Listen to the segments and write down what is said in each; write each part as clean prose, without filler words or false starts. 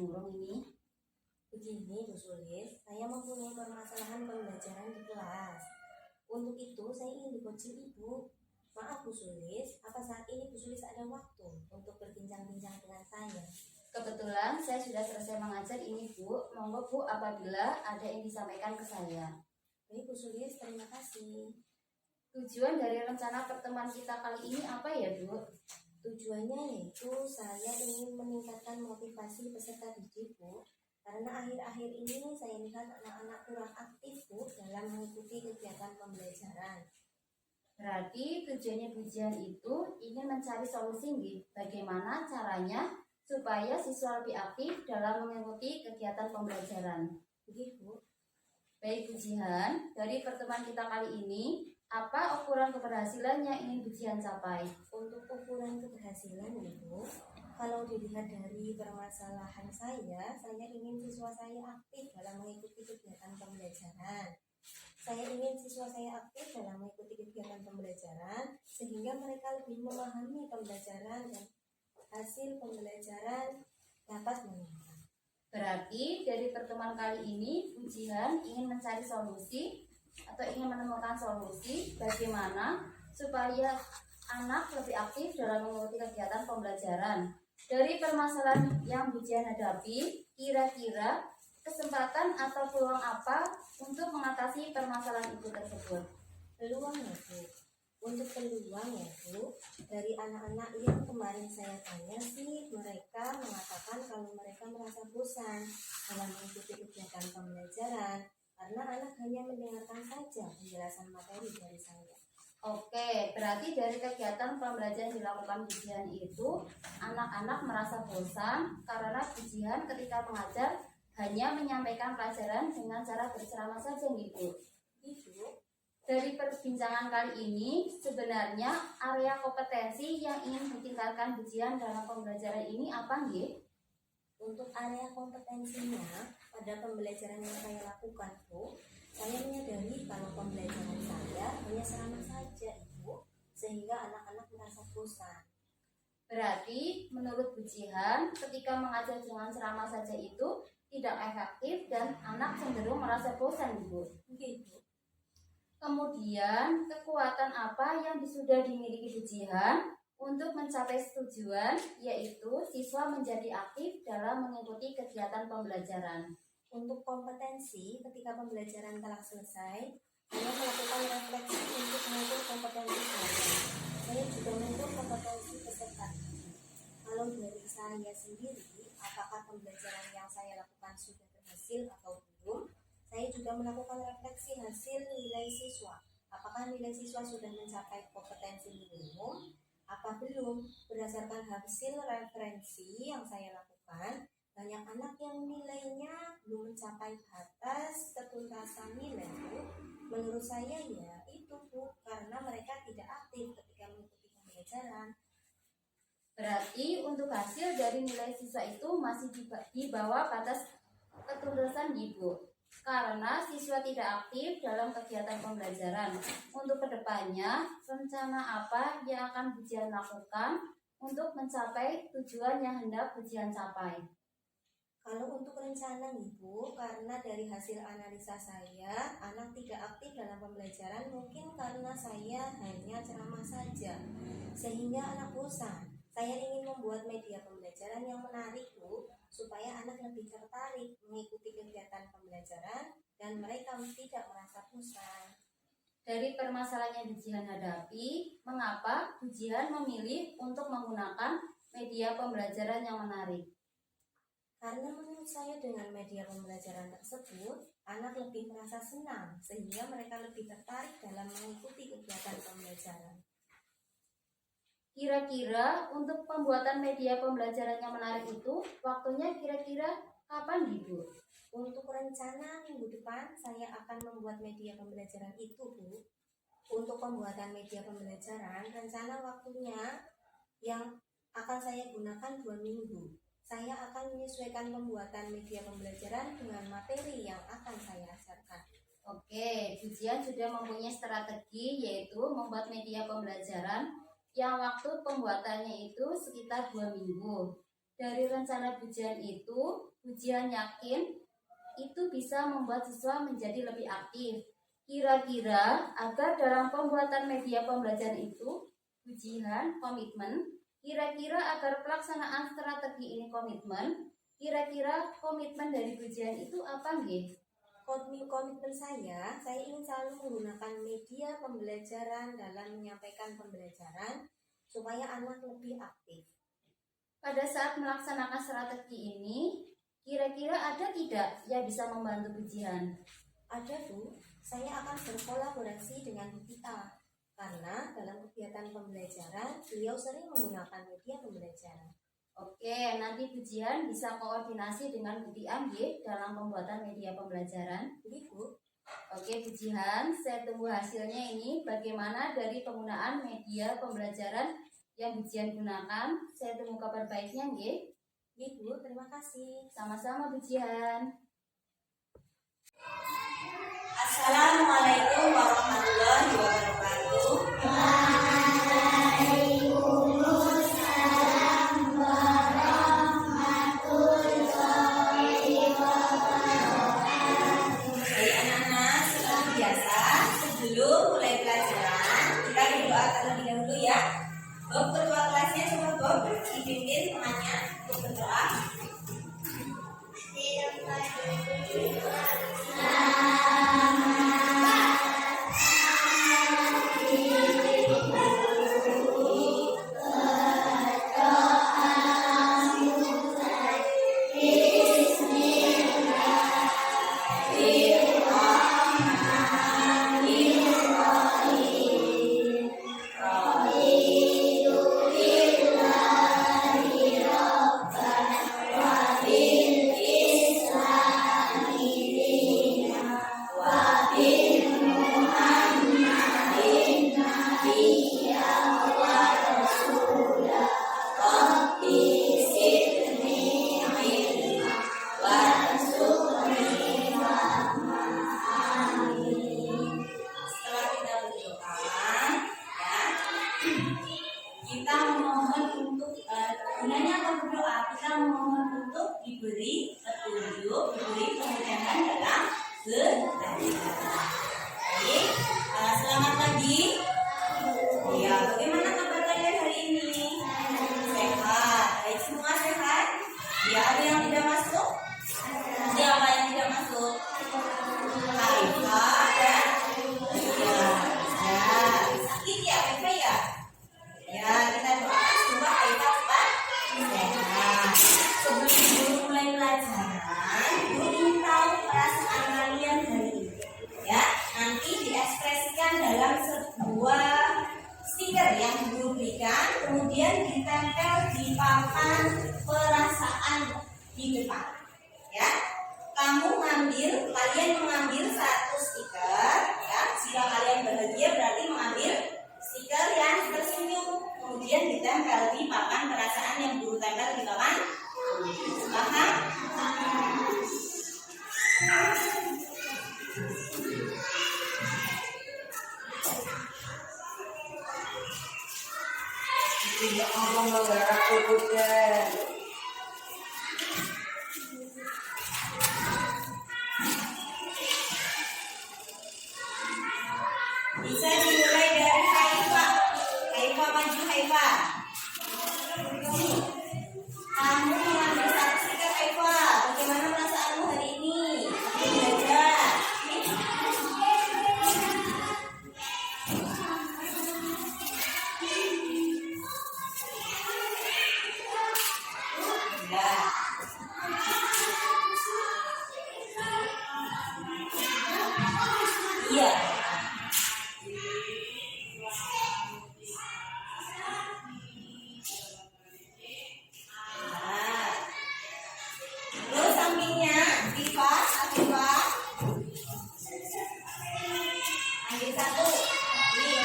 murung ini? Begini Bu Sulis, saya mempunyai permasalahan pembelajaran di kelas. Untuk itu saya ingin di-coaching Ibu. Maaf Bu Sulis, apa saat ini Bu Sulis ada waktu untuk berbincang-bincang dengan saya? Kebetulan saya sudah selesai mengajar ini Bu. Monggo Bu, apabila ada yang disampaikan ke saya. Baik Bu Sulis, terima kasih. Tujuan dari rencana pertemuan kita kali ini apa ya Bu? Tujuannya yaitu saya ingin meningkatkan motivasi peserta didik Bu. Karena akhir-akhir ini saya lihat anak-anak kurang aktif Bu dalam mengikuti kegiatan pembelajaran. Berarti tujuannya ujian itu ingin mencari solusi nih, bagaimana caranya supaya siswa lebih aktif dalam mengikuti kegiatan pembelajaran. Begitu. Baik Bu Jihan, dari pertemuan kita kali ini, apa ukuran keberhasilan yang ingin Bu Jihan capai? Untuk ukuran keberhasilan Ibu, kalau dilihat dari permasalahan saya ingin siswa saya aktif dalam mengikuti kegiatan pembelajaran. Saya ingin siswa saya aktif dalam mengikuti kegiatan pembelajaran sehingga mereka lebih memahami pembelajaran dan hasil pembelajaran dapat meningkat. Berarti dari pertemuan kali ini, Bu Jihan ingin mencari solusi atau ingin menemukan solusi bagaimana supaya anak lebih aktif dalam mengikuti kegiatan pembelajaran. Dari permasalahan yang Bu Jihan hadapi, kira-kira kesempatan atau peluang apa untuk mengatasi permasalahan itu tersebut? Peluang ya Bu. Untuk peluang ya Bu, dari anak-anak yang kemarin saya tanya sih, mereka mengatakan kalau mereka merasa bosan dalam mengikuti kegiatan pembelajaran karena anak hanya mendengarkan saja penjelasan materi dari saya. Oke, berarti dari kegiatan pembelajaran yang dilakukan Bu Jihan itu, anak-anak merasa bosan karena Bu Jihan ketika mengajar hanya menyampaikan pelajaran dengan cara berceramah saja gitu. Itu. Dari perbincangan kali ini, sebenarnya area kompetensi yang ingin ditingkatkan Bu Jihan dalam pembelajaran ini apa nggih? Untuk area kompetensinya pada pembelajaran yang saya lakukan Bu, saya menyadari kalau pembelajaran saya hanya ceramah saja Ibu, sehingga anak-anak merasa bosan. Berarti menurut Bu Jihan, ketika mengajar dengan ceramah saja itu tidak efektif dan anak cenderung merasa bosan Ibu. Begitu. Kemudian, kekuatan apa yang sudah dimiliki Bu Jihan untuk mencapai tujuan, yaitu siswa menjadi aktif dalam mengikuti kegiatan pembelajaran? Untuk kompetensi, ketika pembelajaran telah selesai, saya melakukan refleksi untuk mengukur kompetensi saya. Saya juga mengukur kompetensi peserta. Kalau dari saya sendiri, apakah pembelajaran yang saya lakukan sudah berhasil atau belum? Saya juga melakukan refleksi hasil nilai siswa. Apakah nilai siswa sudah mencapai kompetensi minimum? Apa belum? Berdasarkan hasil referensi yang saya lakukan, banyak anak yang nilainya belum mencapai batas ketuntasan nilai Bu. Menurut saya ya itu Bu, karena mereka tidak aktif ketika mengikuti pembelajaran. Berarti untuk hasil dari nilai siswa itu masih di bawah batas ketuntasan Ibu. Karena siswa tidak aktif dalam kegiatan pembelajaran. Untuk kedepannya, rencana apa yang akan Bu Jihan lakukan untuk mencapai tujuan yang hendak Bu Jihan capai? Kalau untuk rencana Ibu, karena dari hasil analisa saya, anak tidak aktif dalam pembelajaran mungkin karena saya hanya ceramah saja, sehingga anak bosan. Saya ingin membuat media pembelajaran yang menarik Bu, supaya anak lebih tertarik mengikuti kegiatan pembelajaran dan mereka tidak merasa bosan. Dari permasalahan yang Bu Jihan hadapi, mengapa Bu Jihan memilih untuk menggunakan media pembelajaran yang menarik? Karena menurut saya dengan media pembelajaran tersebut, anak lebih merasa senang sehingga mereka lebih tertarik dalam mengikuti kegiatan pembelajaran. Kira-kira untuk pembuatan media pembelajaran yang menarik itu, waktunya kira-kira kapan Bu? Untuk rencana minggu depan, saya akan membuat media pembelajaran itu Bu. Untuk pembuatan media pembelajaran, rencana waktunya yang akan saya gunakan 2 minggu. Saya akan menyesuaikan pembuatan media pembelajaran dengan materi yang akan saya ajarkan. Oke, Bu Jihan sudah mempunyai strategi yaitu membuat media pembelajaran yang waktu pembuatannya itu sekitar 2 minggu. dari rencana pujian itu, pujian yakin itu bisa membuat siswa menjadi lebih aktif. Kira-kira agar dalam pembuatan media pembelajaran itu, pujian, komitmen, kira-kira agar pelaksanaan strategi ini komitmen, kira-kira komitmen dari pujian itu apa nggih? Komitmen saya ingin selalu menggunakan media pembelajaran dalam menyampaikan pembelajaran supaya anak lebih aktif. Pada saat melaksanakan strategi ini, kira-kira ada tidak yang bisa membantu pujian? Ada Bu, saya akan berkolaborasi dengan Bu Tita karena dalam kegiatan pembelajaran beliau sering menggunakan media pembelajaran. Oke, nanti pujian bisa koordinasi dengan Bu Tia dalam pembuatan media pembelajaran. Bu. Oke, pujian, saya tunggu hasilnya ini bagaimana dari penggunaan media pembelajaran yang pujian gunakan. Saya tunggu kabar baiknya nggih. Bu, terima kasih. Sama-sama pujian. Assalamualaikum warahmatullahi wabarakatuh. Baik anak-anak, seperti biasa sebelum mulai pelajaran kita berdoa terlebih dahulu ya. Bob, ketua kelasnya coba Bob dipimpin temannya untuk berdoa. Kita memohon untuk gunanya apa berdoa? Kita memohon untuk diberi petunjuk, diberi kemudahan dalam belajar. Baik, selamat pagi. Ya, bagaimana kabar kalian hari ini? Sehat. Baik, semua sehat? Ya, ada yang tidak masuk? Siapa yang tidak masuk? Haifa dan ya, sakit ya Haifa ya? Ya, kita doakan semoga Haifa cepat sehat. Sebelum mulai pelajaran, Guru ingin tahu perasaan kalian hari ini. Ya, nanti diekspresikan dalam sebuah stiker yang Guru berikan, kemudian ditempel di papan perasaan di depan. Ya, kalian mengambil satu stiker. Ya, jika kalian bahagia berarti mengambil stiker yang tersenyum, kemudian ditempel di papan perasaan yang Guru tempel di papan. Paham? Tidak ngomong menggerak kubuknya. Bisa dimulai dari Haifa. Haifa maju Haifa. Kamu mengambil satu stiker Haifa. Bagaimana perasaanmu hari ini? Belajar. Iya. Terus sampingnya, Afifah. Ambil satu. Ini.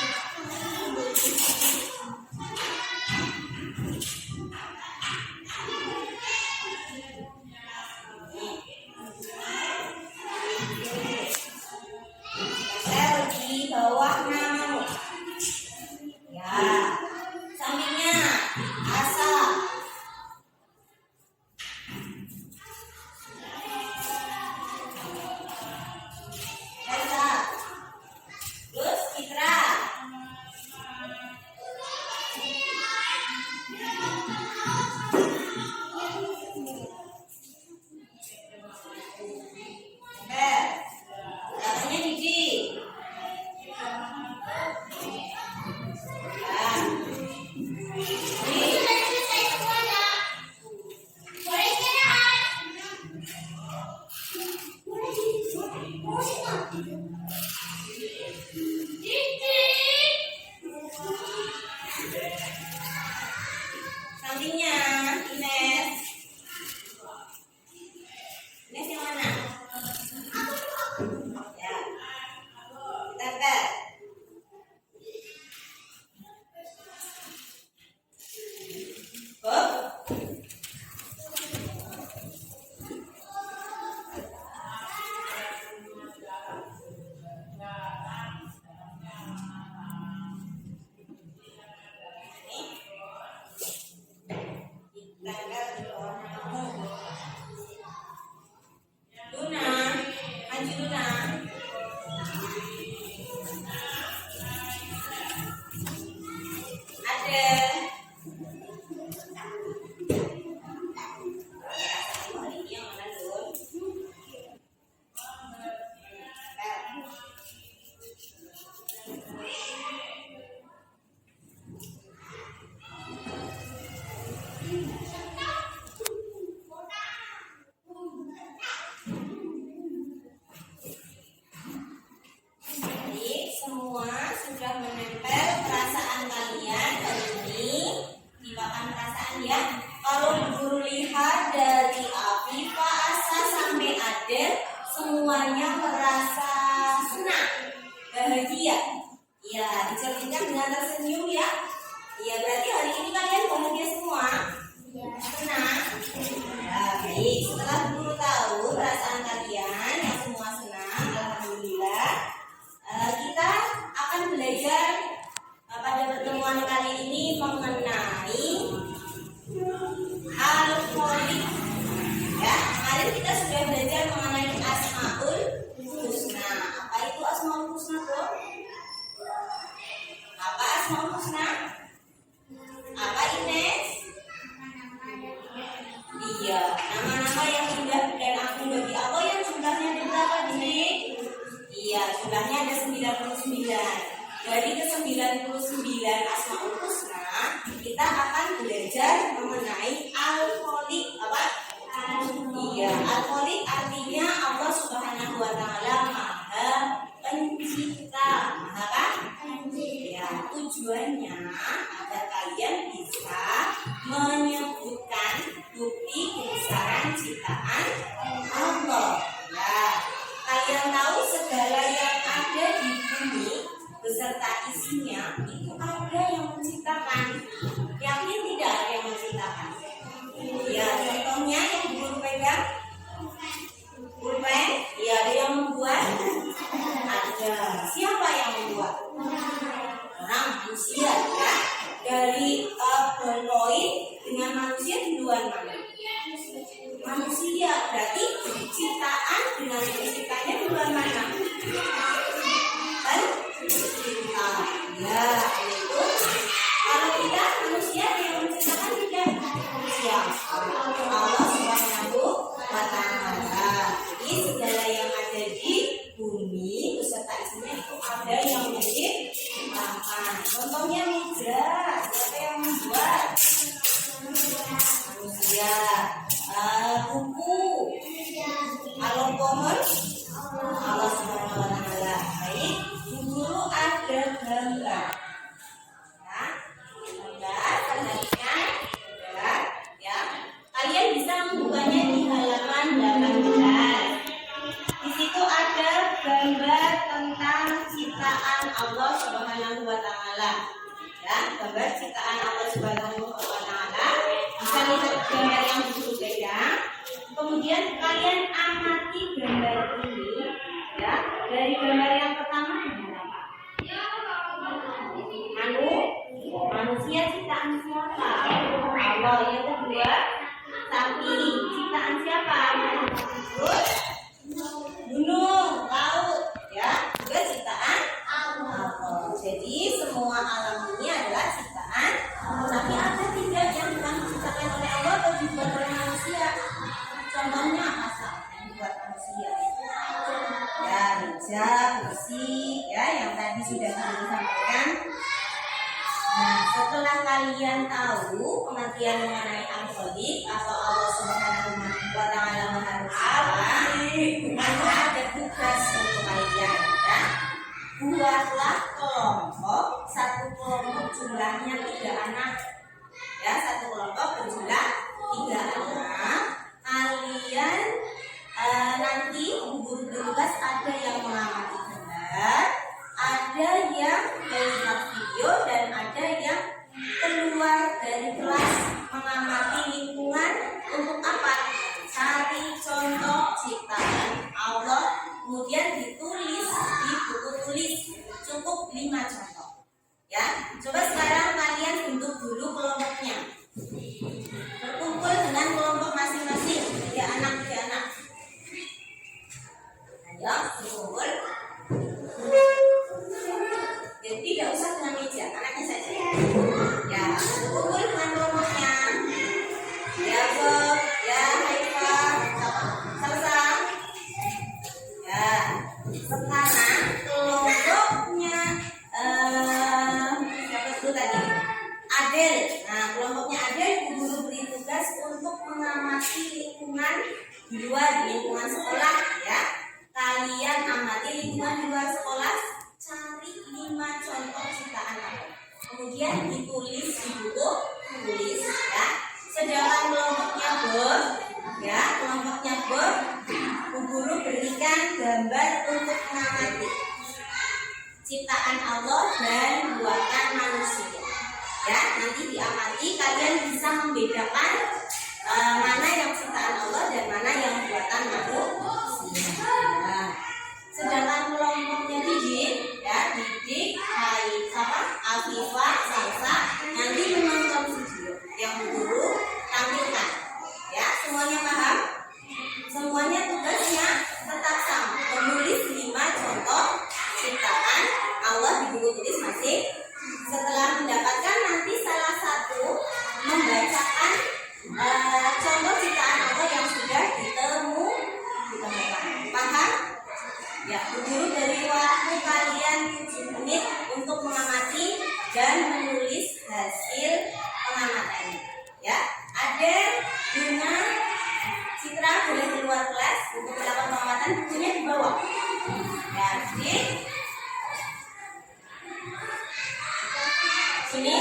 Saya maju dulu nak. Ada. Yang mana dulu? Jadi semua sudah menempel perasaan kalian. Hari ini tibakan perasaan ya. Kalau guru lihat dari Afifa, Asa sampai Adel, semuanya merasa senang, bahagia. Ya, dicerminkan dengan tersenyum ya. Ya, berarti hari ini kalian bahagia semua. Senang. Ya, baik. Setelah guru tahu perasaan kalian yang semua senang, alhamdulillah. Kita akan belajar pada pertemuan kali ini mengenai al-kholik. Ya, kemarin kita sudah belajar mengenai asmaul husna. Apa itu asmaul husna, Bro? Apa asmaul husna? Apa Ines? Iya, nama-nama yang indah dan agung bagi Allah yang jumlahnya ada berapa di sini? Iya, jumlahnya ada 99. Dari ke-99 asmaul husna, kita akan belajar mengenai al-kholik. Apa? Iya, al-kholik artinya Allah Subhanahu wa taala Maha Pencipta. Maha kan? Ya, tujuannya agar kalian bisa menyebutkan bukti kebesaran ciptaan Allah. Ya, kalian tahu segala yang ada di bumi beserta isinya itu ada yang menciptakan. Yakin tidak ada yang menciptakan? Ya, contohnya yang guru pegang pulpen, ya ada yang membuat. Ada. Siapa yang membuat? Orang manusia ya. Dari ballpoint dengan manusia di luar mana? Manusia. Berarti ciptaan dengan penciptanya di luar mana? Kan? Ya, itu. Kalau tidak manusia yang menciptakan tidak. Siapa? Allah Subhanahu wa taala. Jadi segala yang ada di bumi beserta isinya itu ada yang menciptakan. Contohnya meja, siapa yang membuat? Manusia. Buku, kalau pohon, Allah Subhanahu wa taala. Baik, guru ada gambar. Ya, gambar, perhatikan gambar. Ya, kalian bisa membukanya di halaman 18. Di situ ada gambar tentang ciptaan Allah Subhanahu wa taala. Ya, gambar ciptaan Allah Subhanahu wa taala. Bisa lihat gambar yang dulu pegang. Kemudian kalian amati gambar ini. Ya, dari gambar yang pertama apa? Manusia ciptaan siapa? Allah. Yang kedua, sapi ciptaan siapa? Terus gunung, laut, ya, juga ciptaan Allah. Jadi semua alam ini adalah ciptaan Allah. Tapi ada tidak yang bukan diciptakan oleh Allah atau dibuat oleh manusia? Contohnya apa yang dibuat manusia? Ya, meja, kursi, ya, yang tadi sudah kami sampaikan. Nah, setelah kalian tahu pengertian mengenai al-kholik atau Allah Subhanahu wa taala Maha Pencipta, maka ada tugas untuk kalian ya. Buatlah kelompok, satu kelompok jumlahnya 3 anak. Ya, satu kelompok berjumlah 3 anak. Kalian nanti guru tugas ada yang mengamati gambar, ada yang melihat video, dan ada yang keluar dari kelas mengamati lingkungan. Untuk apa? Cari contoh ciptaan Allah, kemudian ditulis di buku tulis. Cukup 5 contoh. Ya, coba sekarang kalian bentuk dulu kelompoknya. Berkumpul dengan kelompok masing-masing, 3 anak. ya, dikumpul. Jadi tidak usah dengan meja, anaknya saja. Ya, dikumpul dengan kelompoknya. Ya, Bob, ya, Haifa, Salsa. Ya, sekarang kelompoknya siapa itu tadi? Adel. Nah, kelompoknya Adel, guru beri tugas untuk mengamati lingkungan di luar, lingkungan sekolah, ya. Kalian amati lingkungan di luar sekolah, cari 5 contoh ciptaan Allah. Kemudian ditulis di buku, tulis, ya. Sedangkan kelompoknya Bob, ya, kelompoknya Bob, Bu Guru berikan gambar untuk mengamati ciptaan Allah dan buatan manusia. Ya, nanti diamati, kalian bisa membedakan mana yang ciptaan Allah dan mana yang buatan manusia. Nah, sedangkan kelompoknya Didik, ya, Didik, Afifah, Salsa, nanti menonton video yang Guru tampilkan. Ya, semuanya paham? Semuanya tugasnya tetap sama, menulis 5 contoh ciptaan Allah di buku tulis masing. Setelah mendapatkan, nanti salah satu membacakan contoh ciptaan Allah yang sudah ditemukan. Paham? Ya, guru dari waktu kalian 7 menit untuk mengamati dan menulis hasil pengamatannya. Ya, ada Luna, Citra boleh keluar kelas untuk melakukan pengamatan, bukunya di bawah. Ya, sini, sini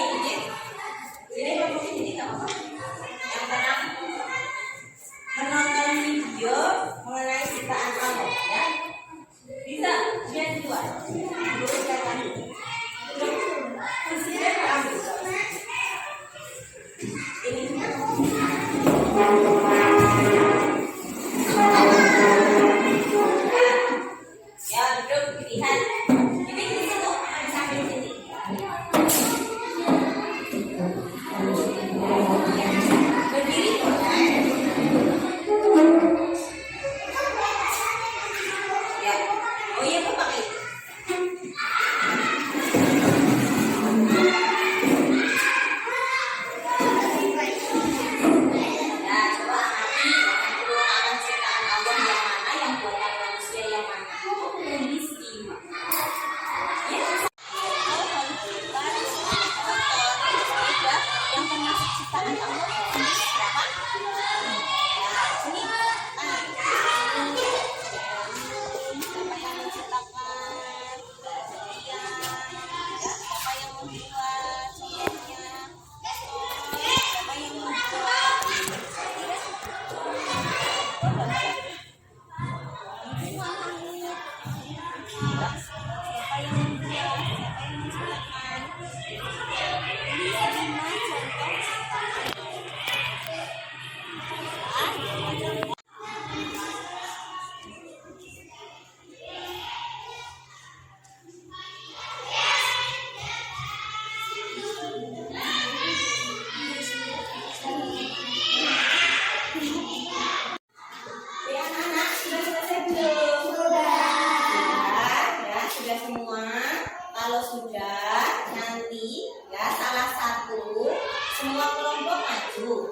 kelompoknya jadi nggak apa-apa. Yang pernah menonton video mengenai ciptaan Allah, ya, bisa dia di luar. Guru silakan. Kursinya ambil. Ini. Ya, duduk pilihan. Ini di situ, ada sambil sini. Berdiri. Ya. Oh iya, kok pakai. Ya, coba amati keluaran ciptaan Allah yang mana, yang buatan manusia yang mana. Tulis 5. Ya. Yang termasuk ciptaan Allah tulis berapa? Ya, sini. Siapa yang menciptakan? Siapa yang membuat? Contohnya. Siapa yang membuat? Siapa yang membuat? Siapa yang menciptakan? Ini 5 contoh ciptaan. Ya, anak-anak sudah selesai belum? Ya, sudah semua. Kalau sudah, nanti ya salah satu, semua kelompok maju.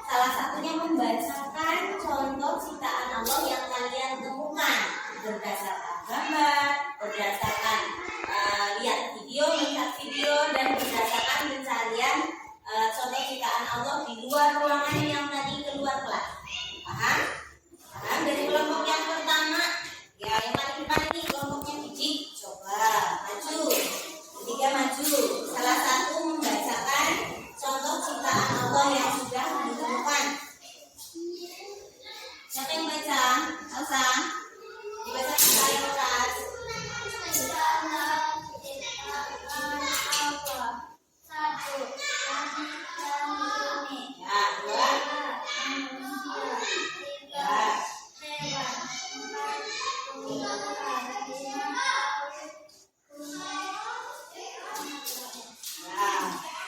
Salah satunya membacakan contoh ciptaan Allah yang kalian temukan berdasarkan gambar, berdasarkan lihat video, melihat video, dan berdasarkan pencarian contoh ciptaan Allah di luar ruangan yang tadi keluar kelas. Paham? Paham? Dari kelompok yang pertama, ya yang paling depan ini kelompoknya Didik. Coba maju, ketiga maju. Salah satu membacakan contoh ciptaan Allah yang sudah ditemukan. Siapa yang baca? Elsa. Dibaca sekali kelas. Ya, dua.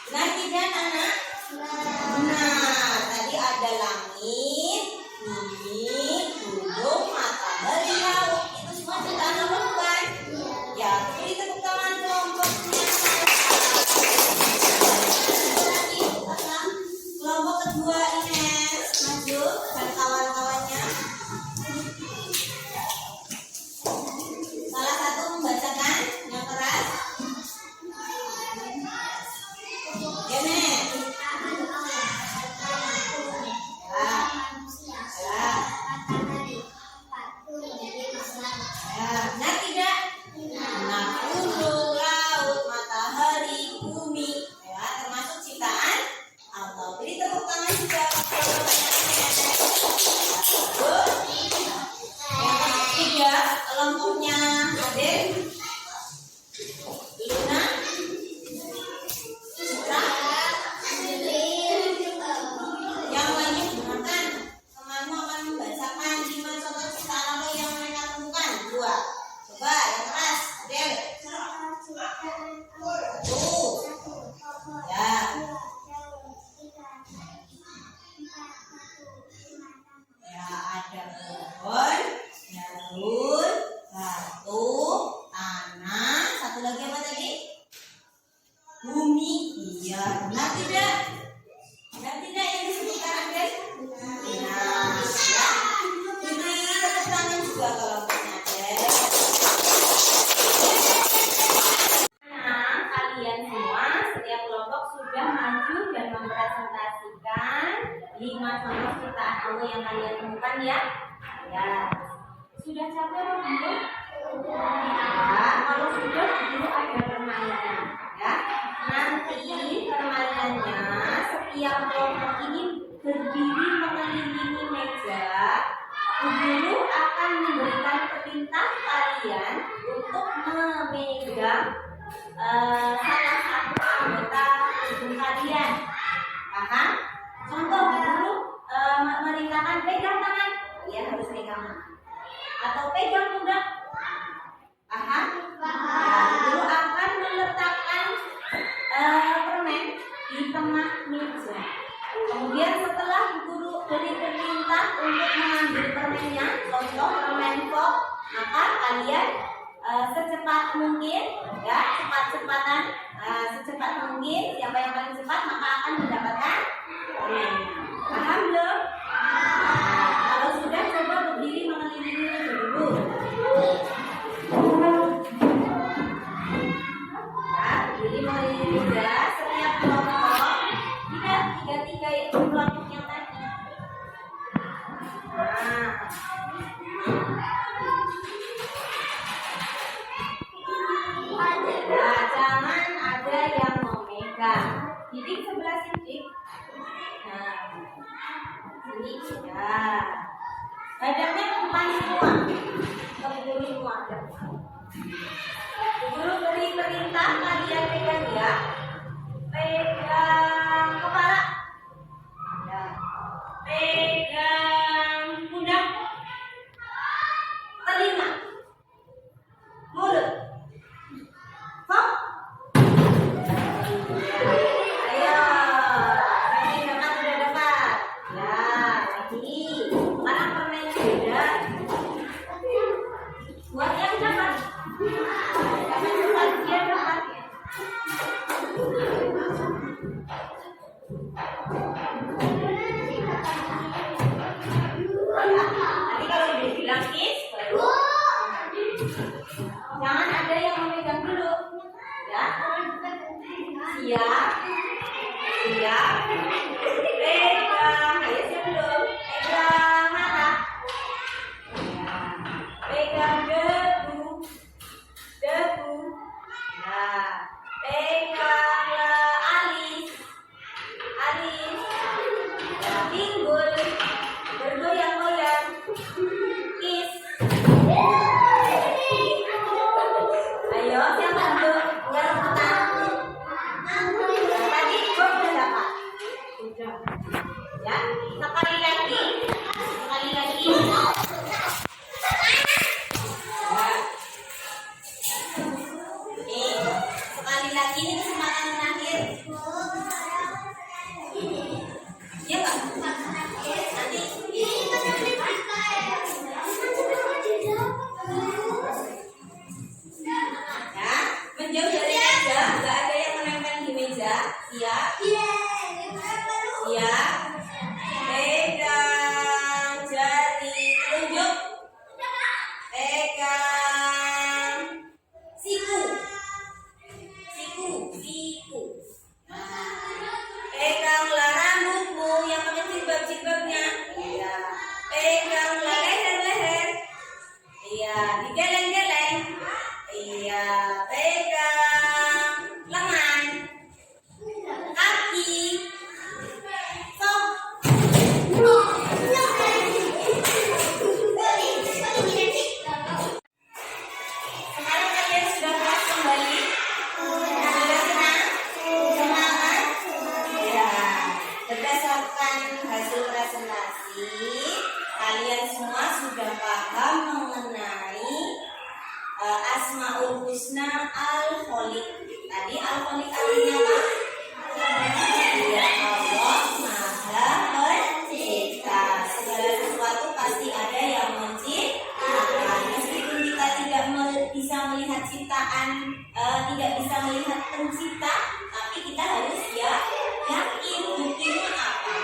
Benar tidak anak? Benar. Tadi ada langit, bumi, gunung, matahari. nama-nama ciptaan Allah yang kalian temukan ya. Ya. Sudah capek apa belum? Ya, kalau sudah dulu ada permainan ya. Nanti permainannya setiap kelompok ini berdiri mengelilingi meja. Guru akan memberikan perintah kalian untuk memegang salah satu anggota tubuh kalian. Paham? Contoh guru merintahkan pegang tangan, ya harus pegang. Atau pegang pundak. Paham? Guru akan meletakkan permen di tengah meja. Kemudian setelah guru beri perintah untuk mengambil permennya, contoh permen kok, maka kalian secepat mungkin, ya secepat mungkin, siapa yang paling cepat maka akan mendapatkan permennya. Paham belum? Kalau sudah, coba berdiri mengelilingi meja dulu. Berdiri mengelilingi meja, setiap kelompok tiga itu kelompok yang tadi. Nah, jangan ada yang memegang. Didik sebelah sini. Nah, ini ya. Badannya ke depan semua. Ke guru semua. Guru beri perintah kalian pegang ya. Pegang kepala. Ya. Pegang pundak. Telinga. Mulut. Kok? Ayo. Ini dekat sudah dekat. Ya, lagi. Sekarang permen beda. Buat yang dekat. Jangan dekat, dia dekat. Nanti kalau udah bilang is, baru jangan ada yang memegang dulu, ya. Siap, pegang, ayo siap dulu, pegang mata, pegang debu, nah, pegang alis, pinggul, bergoyang-goyang, kiss. Ayo, siapa dulu? Biar rebutan. Tadi kok udah dapat? Udah. Ya, sekali lagi. Sekali lagi ini kesempatan terakhir. Ya, Pak. Nanti. Ya, menjauh dari meja, nggak ada yang menempel di meja. Siap. Pegang jari telunjuk. Pegang siku. Peganglah rambutmu yang pakai jilbab-jilbabnya. Iya. Peganglah leher-leher. Iya, digeleng-geleng. Iya, pegang lengan, kaki, sok. Sekarang kalian sudah kelas kembali. Sudah senang, semangat. Ya, berdasarkan hasil presentasi, kalian semua sudah paham mengenai Asmaul Husna Al-Khaliq. Tadi Al-Khaliq artinya apa? Ya, Allah Maha Pencipta. Segala sesuatu pasti ada yang menciptakan. Meskipun kita tidak bisa melihat ciptaan, tidak bisa melihat pencipta, tapi kita harus yakin. Buktinya apa?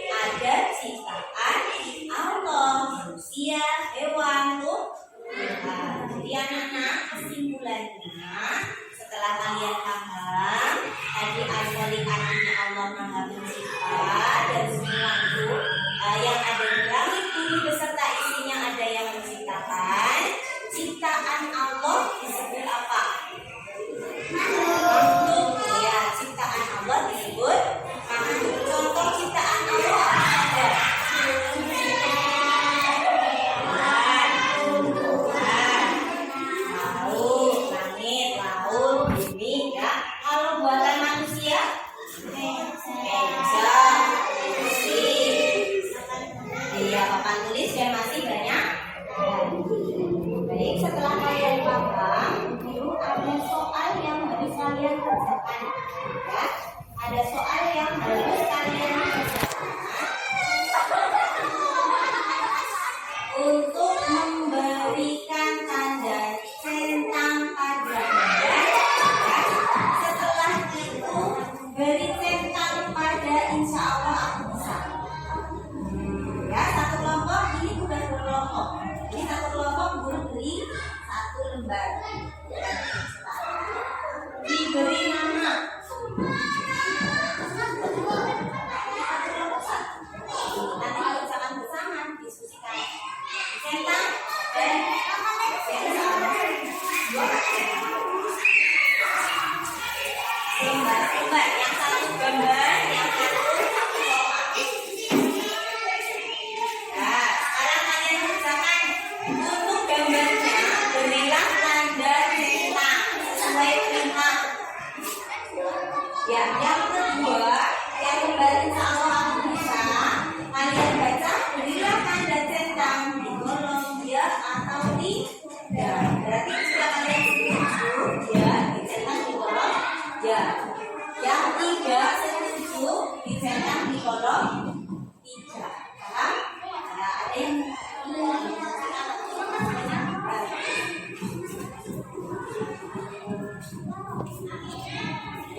Ada ciptaan Allah, manusia, hewan, tuh. Jadi anak-anak, kesimpulannya setelah kalian paham tadi Al-Khaliq artinya Allah Maha Pencipta dan semua itu centang dan lembar yang satu gambar, yang satu nah, sekarang kalian kerjakan untuk gambarnya berilah tanda centang sesuai perintah. Ya, yang kedua, yang lembar insya Allah aku bisa kalian baca berilah tanda centang di kolom ya atau di ya. Berarti jika kalian setuju ya dicentang di kolom ya. Yang tidak setuju dicentang di kolom tidak. Paham? Nah, ada yang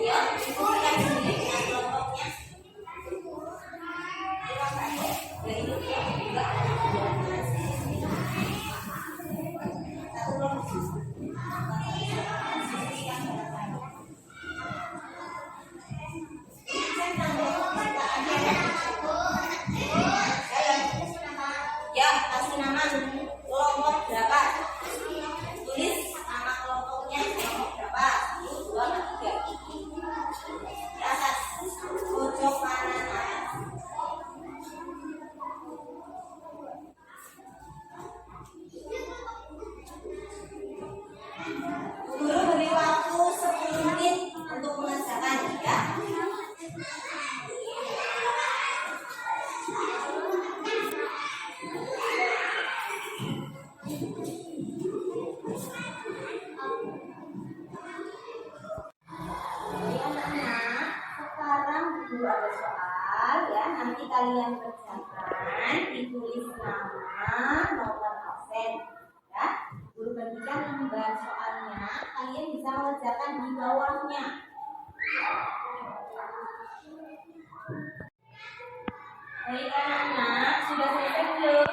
ya, diskusikan sendiri dengan kelompoknya. Ya, itu juga satu kelompok. Ya, kasih nama kelompok berapa? Tulis nama kelompoknya, kelompok berapa? 1, 2, 3. Di atas pojok kanan atas. Guru beri waktu 10 menit untuk mengerjakan ya. Sekarang dulu ada soal ya, nanti kalian kerjakan, ditulis nama, nomor absen ya. Guru bagikan lembar soalnya, kalian bisa mengerjakan di bawahnya. Baik anak-anak, sudah selesai belum?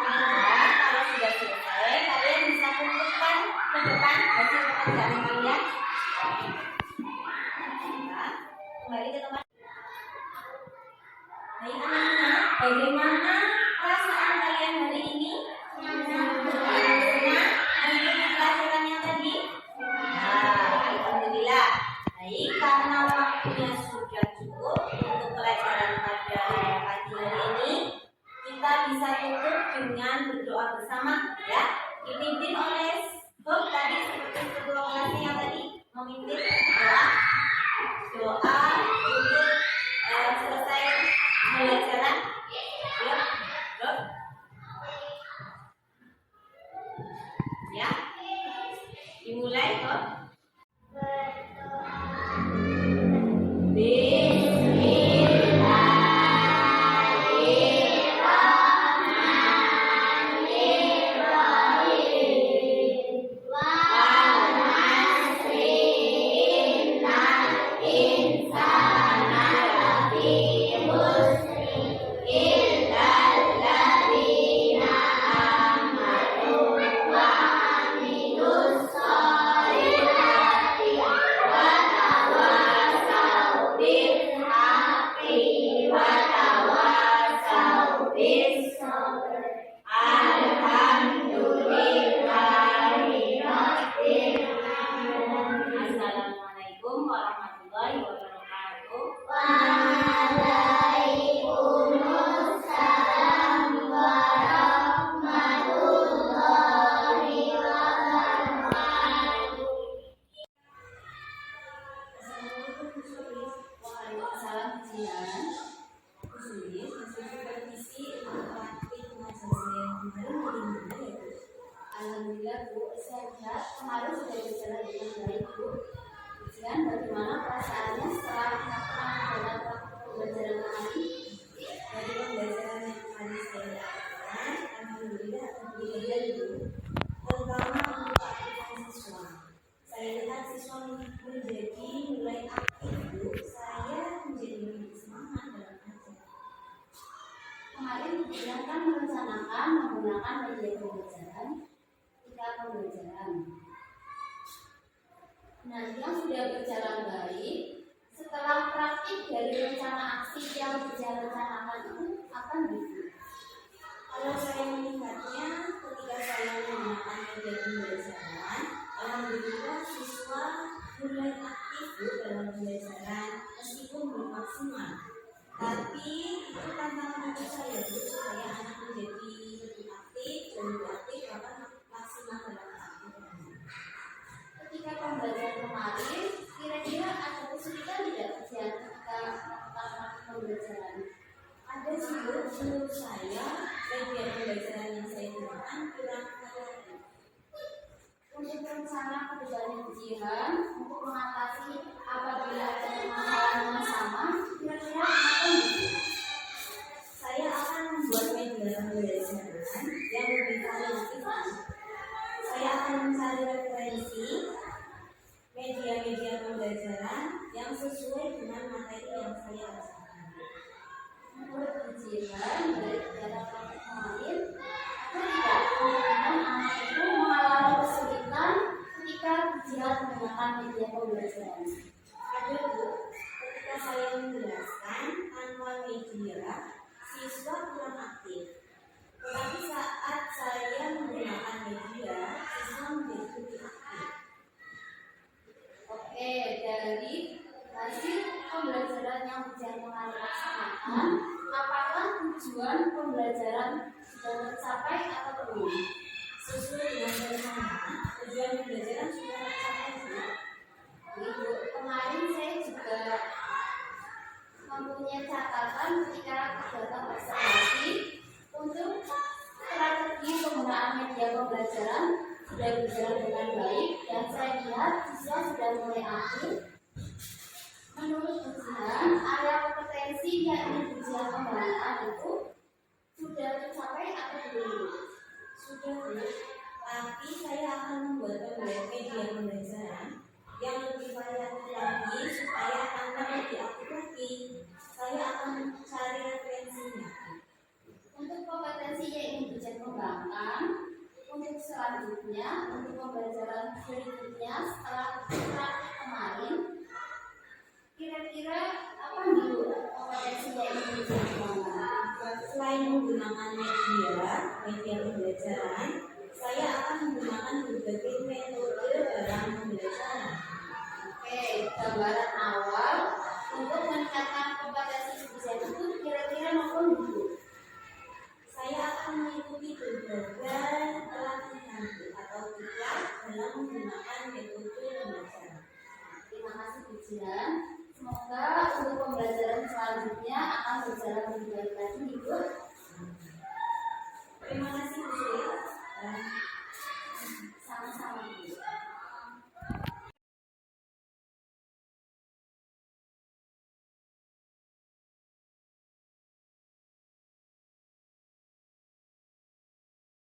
Nah, kalau sudah selesai, kalian bisa kumpulkan ke depan hasil pekerjaan kalian. Kembali ke tempat. Baik anak-anak, bagaimana perasaan kalian hari ini? Senang mengikuti pelajaran yang tadi? Nah, alhamdulillah. Baik, karena waktunya sudah cukup untuk pelajaran pada pagi hari ini, kita bisa tutup dengan berdoa bersama ya. Dipimpin oleh Bob tadi seperti ketua kelasnya yang tadi memimpin doa untuk selesai pelajaran ya. Bob ya, dimulai Bob. Assalamualaikum warahmatullahi wabarakatuh. Waalaikumsalam warahmatullahi wabarakatuh. Waalaikumsalam Jinan. Sulit, masih supervisi praktik pengajar saya yang kemarin bagaimana ya Bu? Alhamdulillah Bu, sehat. Kemarin sudah berjalan dengan baik Bu. Ujian bagaimana perasaannya setelah melakukan dalam pembelajaran kemarin? Dari pembelajaran yang kemarin saya lakukan, alhamdulillah terlihat Bu. Terutama untuk aktivitas siswa. Saya lihat siswa menjadi mulai aktif Bu. Saya menjadi lebih semangat dalam belajar. Kemarin kita kan merencanakan menggunakan media pembelajaran ketika pembelajaran. Nah, yang sudah berjalan baik, setelah praktik dari rencana aksi yang direncanakan itu apa nih? Kalau saya melihatnya dalam pembelajaran meskipun belum maksimal. Tapi itu tantangan untuk saya Bu, supaya anak menjadi lebih aktif dan lebih aktif bahkan maksimal dalam aktivitas. Ketika pembelajaran kemarin, kira-kira ada kesulitan tidak ketika melakukan pembelajaran? Ada sih Bu, menurut saya media pembelajaran yang saya gunakan kurang kreatif. Untuk rencana kedepannya ujian untuk mengatasi apabila ada permasalahan yang sama, kira-kira apa itu? Saya akan membuat media pembelajaran yang lebih variatif. Saya akan mencari referensi media-media pembelajaran yang sesuai dengan materi yang saya rasakan. Menurut ujian dari kegiatan kemarin, ada tidak kemungkinan anak itu mengalami kesulitan ketika ujian menggunakan media pembelajaran? Ada Bu, ketika saya menjelaskan tanpa media, siswa kurang aktif. Tetapi saat saya menggunakan media, siswa menjadi lebih aktif. Oke, dari hasil pembelajaran yang ujian kemarin laksanakan, apakah tujuan pembelajaran sudah tercapai atau belum? Sesuai dengan rencana, tujuan pembelajaran sudah tercapai Bu. Ibu, kemarin saya juga mempunyai catatan ketika kegiatan observasi untuk strategi penggunaan media pembelajaran sudah berjalan dengan baik dan saya lihat siswa sudah mulai aktif. Menurut ujian, area kompetensi yang ingin ujian kembangkan itu sudah tercapai atau belum? Sudah Bu, tapi saya akan membuat media pembelajaran yang lebih variatif lagi supaya anak lebih aktif lagi. Saya akan mencari referensinya. Untuk kompetensi yang ingin ujian kembangkan, untuk selanjutnya, untuk pembelajaran berikutnya setelah praktik kemarin, kira-kira apa dulu kompetensi yang ingin ujian kembangkan? Selain menggunakan media pembelajaran, saya akan menggunakan berbagai metode dalam pembelajaran. Oke, gambaran awal untuk meningkatkan kompetensi ujian itu kira-kira maupun dulu. Saya akan mengikuti berbagai